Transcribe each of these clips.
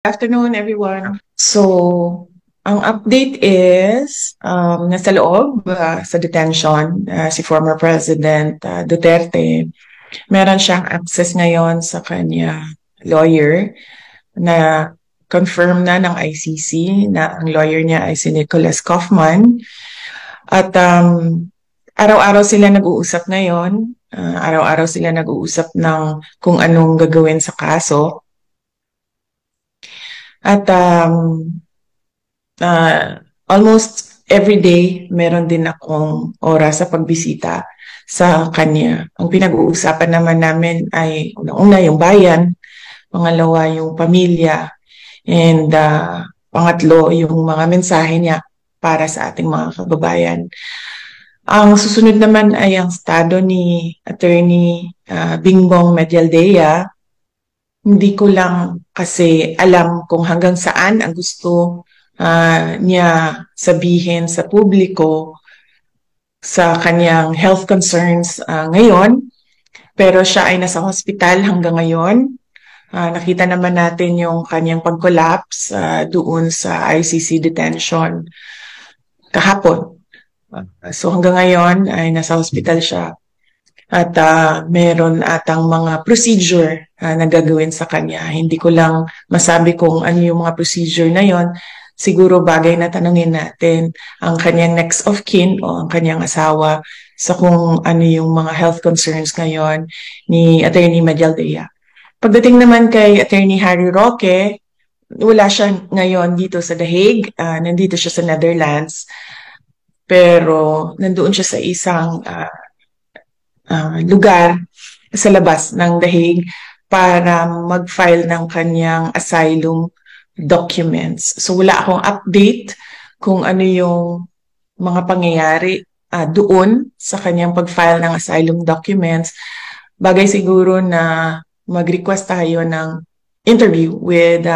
Afternoon, everyone. So, ang update is, nasa loob, sa detention, si former President Duterte. Meron siyang access ngayon sa kanya lawyer na confirm na ng ICC na ang lawyer niya ay si Nicholas Kaufman. At araw-araw sila nag-uusap ngayon. Araw-araw sila nag-uusap ng kung anong gagawin sa kaso. At almost every day, meron din akong oras sa pagbisita sa kanya. Ang pinag-uusapan naman namin ay una yung bayan, pangalawa yung pamilya, and pangatlo yung mga mensahe niya para sa ating mga kababayan. Ang susunod naman ay ang estado ni Attorney Bingbong Medialdea. Hindi ko lang kasi alam kung hanggang saan ang gusto niya sabihin sa publiko sa kanyang health concerns ngayon. Pero siya ay nasa hospital hanggang ngayon. Nakita naman natin yung kanyang pag-collapse doon sa ICC detention kahapon. So hanggang ngayon ay nasa hospital siya. At meron atang mga procedure na gagawin sa kanya. Hindi ko lang masabi kung ano yung mga procedure na yon. Siguro bagay na tanungin natin ang kanyang next of kin o ang kanyang asawa sa kung ano yung mga health concerns ngayon ni Attorney Medialdea. Pagdating naman kay Attorney Harry Roque, wala siya ngayon dito sa The Hague. Nandito siya sa Netherlands. Pero nandoon siya sa isang lugar sa labas ng The Hague para mag-file ng kanyang asylum documents. So wala akong update kung ano yung mga pangyayari doon sa kanyang pag-file ng asylum documents. Bagay siguro na mag-request tayo ng interview with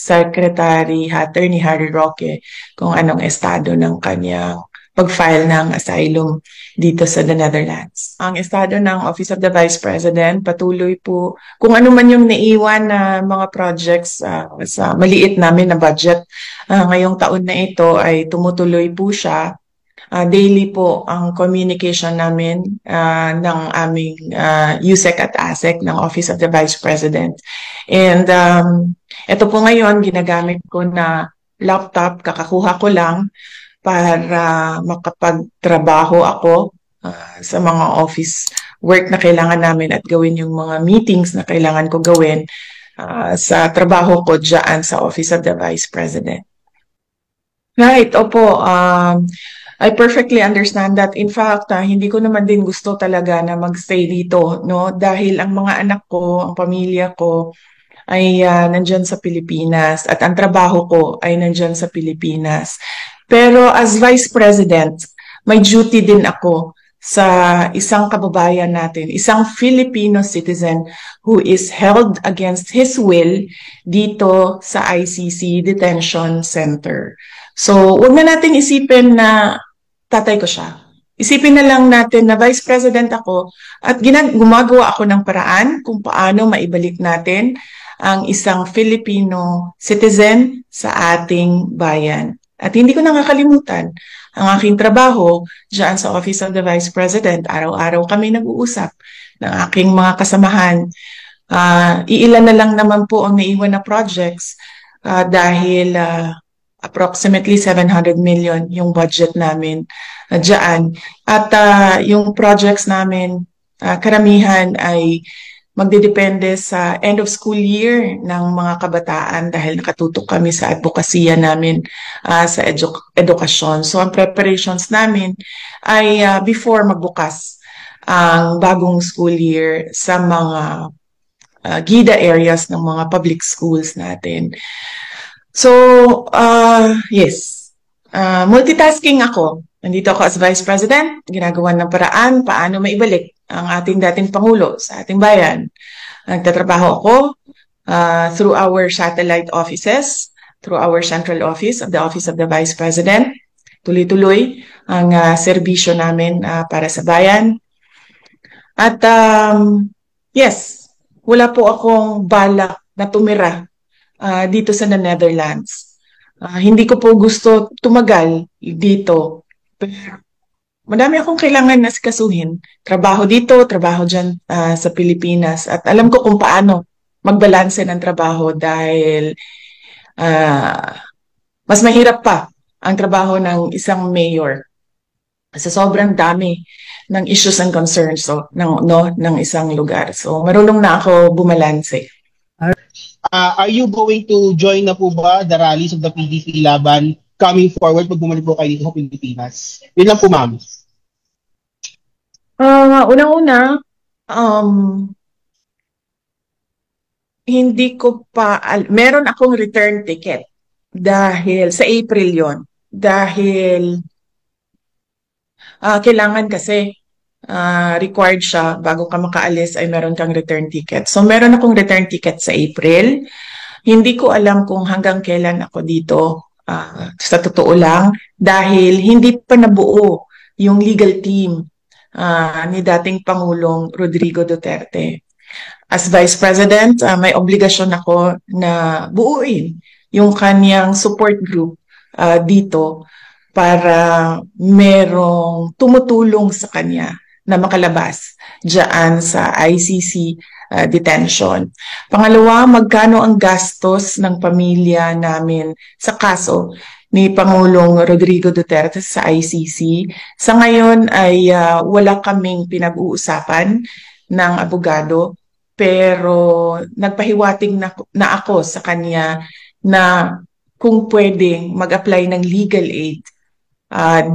Secretary Attorney Harry Roque kung anong estado ng kanyang pag-file ng asylum dito sa the Netherlands. Ang estado ng Office of the Vice President, patuloy po kung ano man yung naiwan na mga projects sa maliit namin na budget. Ngayong taon na ito ay tumutuloy po siya. Daily po ang communication namin ng aming USEC at ASEC ng Office of the Vice President. And ito po ngayon, ginagamit ko na laptop, kakakuha ko lang para makapagtrabaho ako sa mga office work na kailangan namin at gawin yung mga meetings na kailangan ko gawin sa trabaho ko dyan sa Office of the Vice President. Right, opo. I perfectly understand that. In fact, hindi ko naman din gusto talaga na magstay dito, no? Dahil ang mga anak ko, ang pamilya ko, ay nandyan sa Pilipinas at ang trabaho ko ay nandyan sa Pilipinas. Pero as Vice President, may duty din ako sa isang kababayan natin, isang Filipino citizen who is held against his will dito sa ICC Detention Center. So, huwag na natin isipin na tatay ko siya. Isipin na lang natin na Vice President ako at gumagawa ako ng paraan kung paano maibalik natin ang isang Filipino citizen sa ating bayan. At hindi ko nakakalimutan ang aking trabaho dyan sa Office of the Vice President. Araw-araw kami nag-uusap ng aking mga kasamahan. Iilan na lang naman po ang naiwan na projects dahil approximately 700 million yung budget namin dyan. At yung projects namin, karamihan ay magdedepende sa end of school year ng mga kabataan dahil nakatutok kami sa advokasya namin sa edukasyon. So ang preparations namin ay before magbukas ang bagong school year sa mga GIDA areas ng mga public schools natin. So, yes, multitasking ako. Nandito ako as Vice President, ginagawa ng paraan paano maibalik ang ating dating Pangulo sa ating bayan. Nagtatrabaho ako through our satellite offices, through our central office of the Vice President. Tuloy-tuloy ang serbisyo namin para sa bayan. At yes, wala po akong balak na tumira dito sa Netherlands. Hindi ko po gusto tumagal dito. Pero madami akong kailangan na sikasuhin. Trabaho dito, trabaho dyan sa Pilipinas. At alam ko kung paano magbalanse ng trabaho dahil ah, mas mahirap pa ang trabaho ng isang mayor sa sobrang dami ng issues and concerns ng isang lugar. So marunong na ako bumalanse. Are you going to join na po ba the rallies of the PDP laban coming forward pag bumalik po kayo dito sa Pilipinas? Yun lang po, ma'am. Unang-una, hindi ko pa, meron akong return ticket dahil sa April yon. Dahil kailangan kasi required siya bago ka makaalis ay meron kang return ticket. So meron akong return ticket sa April. Hindi ko alam kung hanggang kailan ako dito, sa totoo lang, dahil hindi pa nabuo yung legal team ni dating Pangulong Rodrigo Duterte. As Vice President, may obligasyon ako na buuin yung kanyang support group dito para merong tumutulong sa kanya na makalabas dyan sa ICC detention. Pangalawa, magkano ang gastos ng pamilya namin sa kaso ni Pangulong Rodrigo Duterte sa ICC. Sa ngayon ay wala kaming pinag-uusapan ng abogado, pero nagpahiwatig na ako sa kanya na kung pwedeng mag-apply ng legal aid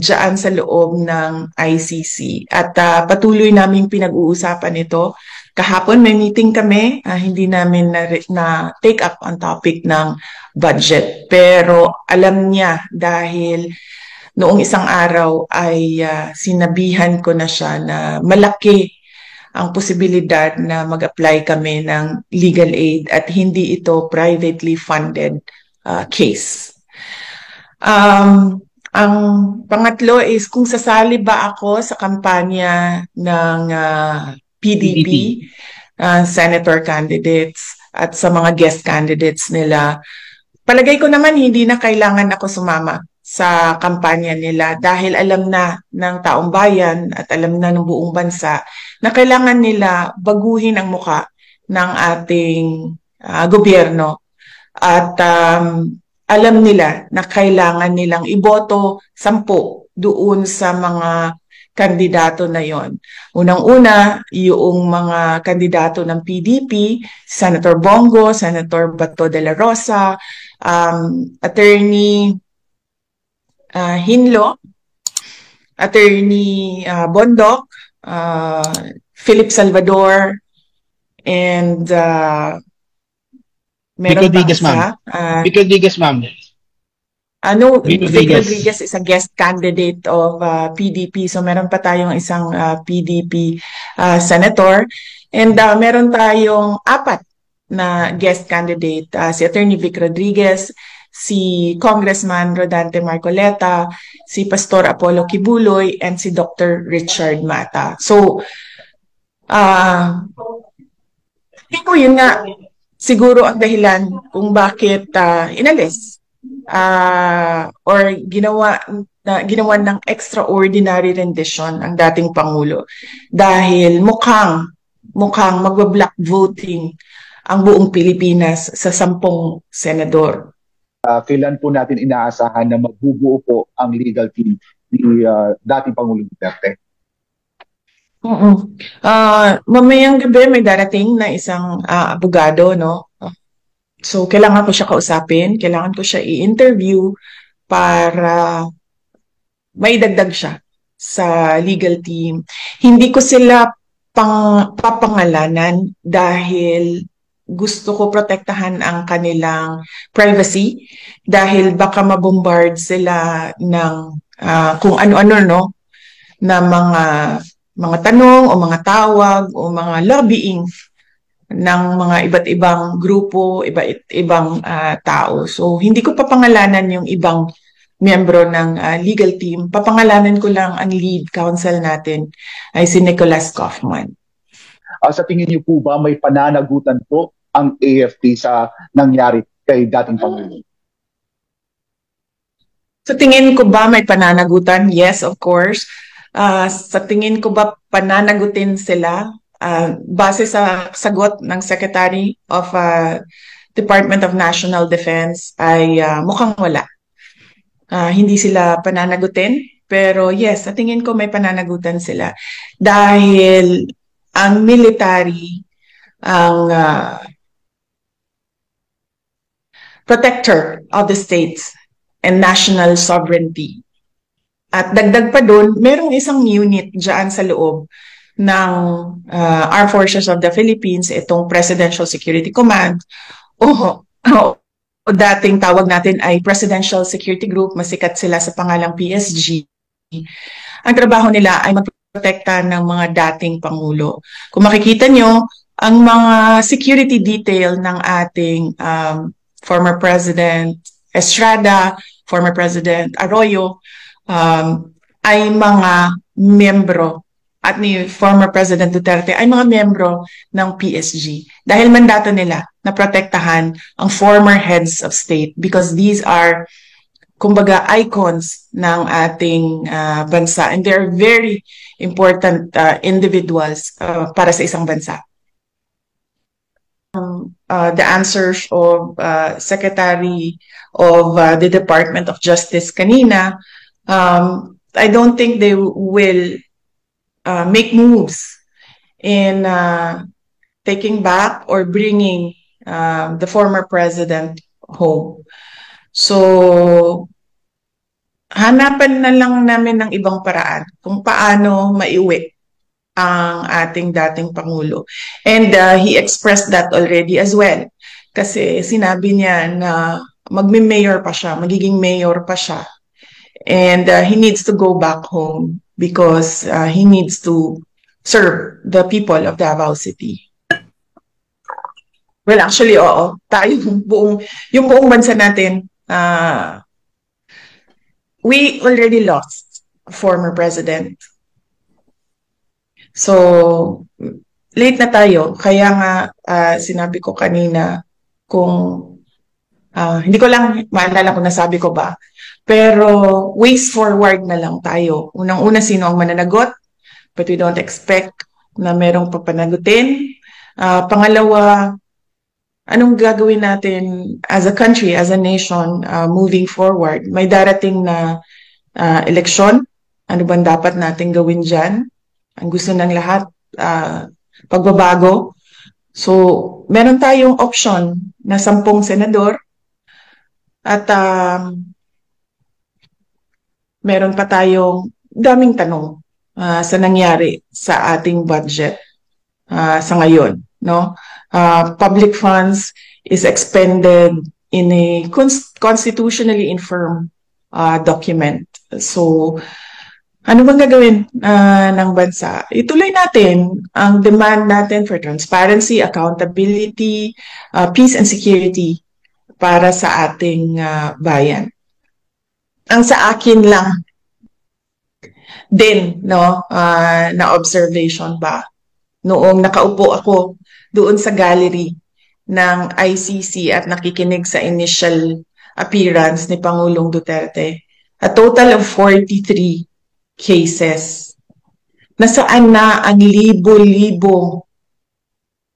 dyan sa loob ng ICC. At patuloy naming pinag-uusapan ito. Kahapon may meeting kami, hindi namin na take up ang topic ng budget. Pero alam niya dahil noong isang araw ay sinabihan ko na siya na malaki ang posibilidad na mag-apply kami ng legal aid at hindi ito privately funded case. Ang pangatlo is kung sasali ba ako sa kampanya ng PDP, senator candidates at sa mga guest candidates nila. Palagay ko naman hindi na kailangan ako sumama sa kampanya nila dahil alam na ng taong bayan at alam na ng buong bansa na kailangan nila baguhin ang muka ng ating gobyerno at alam nila na kailangan nilang iboto 10 doon sa mga kandidato na yon. Unang-una, yung mga kandidato ng PDP, Senator Bongo, Senator Bato de la Rosa, Attorney Hinlo, Attorney Bondoc, Philip Salvador, and meron Vic Rodriguez, ma'am. Vic Rodriguez, ma'am. Vic Rodriguez is a guest candidate of PDP. So meron pa tayong isang PDP senator. And meron tayong 4 na guest candidate. Si Attorney Vic Rodriguez, si Congressman Rodante Marcoleta, si Pastor Apollo Kibuloy, and si Dr. Richard Mata. So, hindi ko yun nga siguro ang dahilan kung bakit inalis or ginawa ng extraordinary rendition ang dating Pangulo dahil mukhang magba-block voting ang buong Pilipinas sa 10 senador. Kailan po natin inaasahan na magbubuo po ang legal team ni dating Pangulong Duterte? Mamayang gabi may darating na isang abogado, no? So, kailangan ko siya kausapin, kailangan ko siya i-interview para maidagdag siya sa legal team. Hindi ko sila papangalanan dahil gusto ko protektahan ang kanilang privacy dahil baka mabombard sila ng kung ano-ano, no? Na mga tanong o mga tawag o mga lobbying ng mga iba't ibang grupo, iba't ibang tao. So, hindi ko papangalanan yung ibang miyembro ng legal team. Papangalanan ko lang ang lead counsel natin ay si Nicholas Kaufman. Sa tingin niyo po ba may pananagutan po ang AFP sa nangyari kay dating Pangulo? Sa tingin ko ba may pananagutan? Yes, of course. Sa tingin ko ba pananagutin sila? Base sa sagot ng Secretary of Department of National Defense ay mukhang wala. Hindi sila pananagutin, pero yes, sa tingin ko may pananagutan sila. Dahil ang military, ang protector of the states and national sovereignty. At dagdag pa doon, merong isang unit dyan sa loob ng Armed Forces of the Philippines, itong Presidential Security Command, o dating tawag natin ay Presidential Security Group, masikat sila sa pangalang PSG. Ang trabaho nila ay magprotekta ng mga dating Pangulo. Kung makikita nyo, ang mga security detail ng ating former President Estrada, former President Arroyo, ay mga miyembro at ni former President Duterte ay mga miyembro ng PSG. Dahil mandato nila na protektahan ang former heads of state because these are, kumbaga, icons ng ating bansa and they're very important individuals para sa isang bansa. The answers of Secretary of the Department of Justice kanina, I don't think they will make moves in taking back or bringing the former president home. So, hanapan na lang namin ng ibang paraan kung paano maiuwi ang ating dating Pangulo. And he expressed that already as well. Kasi sinabi niya na magme-mayor pa siya, magiging mayor pa siya. And he needs to go back home because he needs to serve the people of Davao City. Well, actually, oo. Yung buong bansa natin, we already lost a former president. So, late na tayo. Kaya nga, sinabi ko kanina, kung hindi ko lang maalala kung nasabi ko ba, pero ways forward na lang tayo. Unang-una, sino ang mananagot? But we don't expect na merong papanagutin. Pangalawa, anong gagawin natin as a country, as a nation, moving forward? May darating na eleksyon. Ano bang dapat natin gawin dyan? Ang gusto ng lahat, pagbabago. So, meron tayong option na 10 senador at meron pa tayong daming tanong sa nangyari sa ating budget sa ngayon. No? Public funds is expended in a constitutionally infirm document. So, ano bang gagawin ng bansa? Ituloy natin ang demand natin for transparency, accountability, peace and security para sa ating bayan. Ang sa akin lang din, no, na observation ba, noong nakaupo ako doon sa gallery ng ICC at nakikinig sa initial appearance ni Pangulong Duterte, a total of 43 cases. Nasaan na ang libo-libo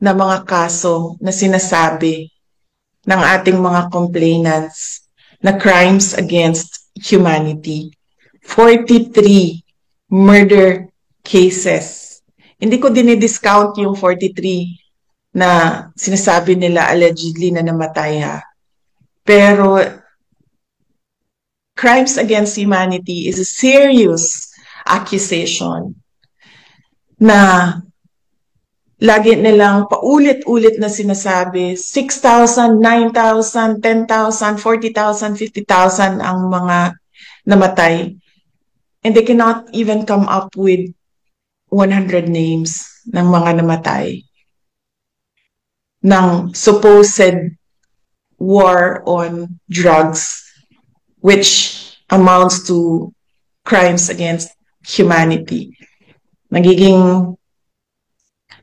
na mga kaso na sinasabi ng ating mga complainants na crimes against humanity. 43 murder cases. Hindi ko dinidiscount yung 43 na sinasabi nila allegedly na namatay ha. Pero crimes against humanity is a serious accusation na lagi nilang paulit-ulit na sinasabi 6,000, 9,000, 10,000, 40,000, 50,000 ang mga namatay. And they cannot even come up with 100 names ng mga namatay ng supposed war on drugs, which amounts to crimes against humanity. Nagiging,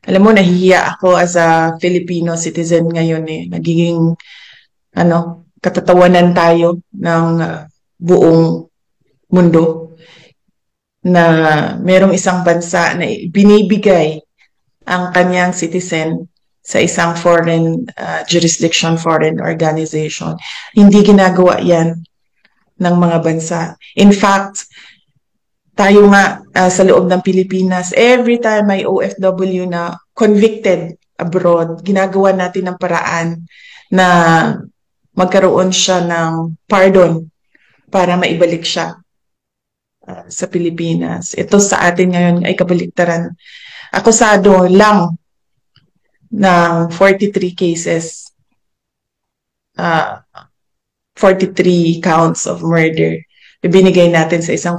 alam mo, nahihiya ako as a Filipino citizen ngayon eh. Nagiging katatawanan tayo ng buong mundo na merong isang bansa na binibigay ang kanyang citizen sa isang foreign jurisdiction, foreign organization. Hindi ginagawa yan ng mga bansa. In fact, tayo nga sa loob ng Pilipinas, every time may OFW na convicted abroad, ginagawa natin ng paraan na magkaroon siya ng pardon para maibalik siya sa Pilipinas. Ito sa atin ngayon ay kabaliktaran. Akusado lang ng 43 cases, 43 counts of murder, ibinigay natin sa isang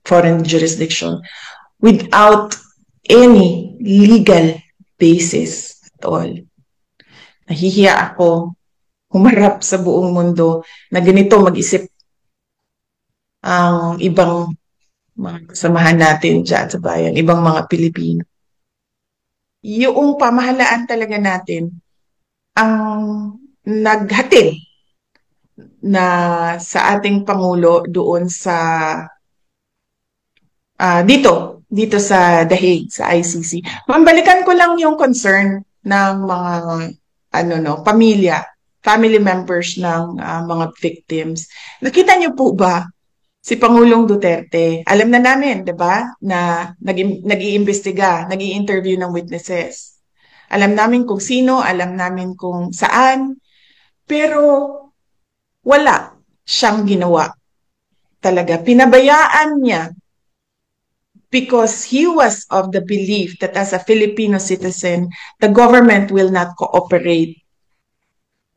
foreign jurisdiction without any legal basis at all. Nahihiya ako humarap sa buong mundo na ganito mag-isip ang ibang mga kasamahan natin dyan sa bayan, ibang mga Pilipino. Yung pamahalaan talaga natin ang naghatid na sa ating Pangulo doon sa dito sa The Hague, sa ICC. Mambalikan ko lang yung concern ng mga pamilya, family members ng mga victims. Nakita niyo po ba si Pangulong Duterte? Alam na namin, 'di ba, na nag-iimbestiga, nag-i-interview ng witnesses. Alam namin kung sino, alam namin kung saan, pero wala siyang ginawa. Talaga, pinabayaan niya because he was of the belief that as a Filipino citizen, the government will not cooperate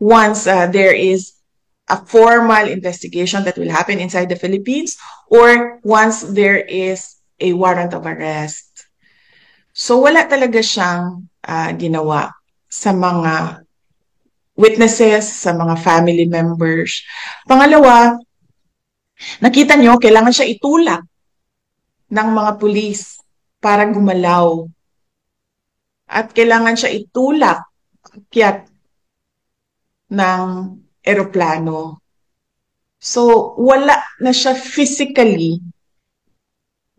once there is a formal investigation that will happen inside the Philippines or once there is a warrant of arrest. So wala talaga siyang ginawa sa mga witnesses, sa mga family members. Pangalawa, nakita nyo, kailangan siya itulak ng mga pulis para gumalaw. At kailangan siya itulak akyat ng eroplano. So, wala na siya physically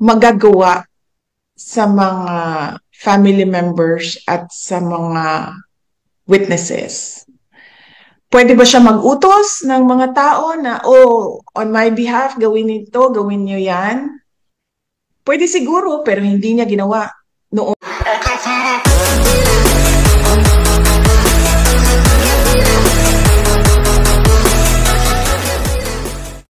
magagawa sa mga family members at sa mga witnesses. Pwede ba siya mag-utos ng mga tao na, on my behalf, gawin ito, gawin niyo yan? Pwede siguro, pero hindi niya ginawa.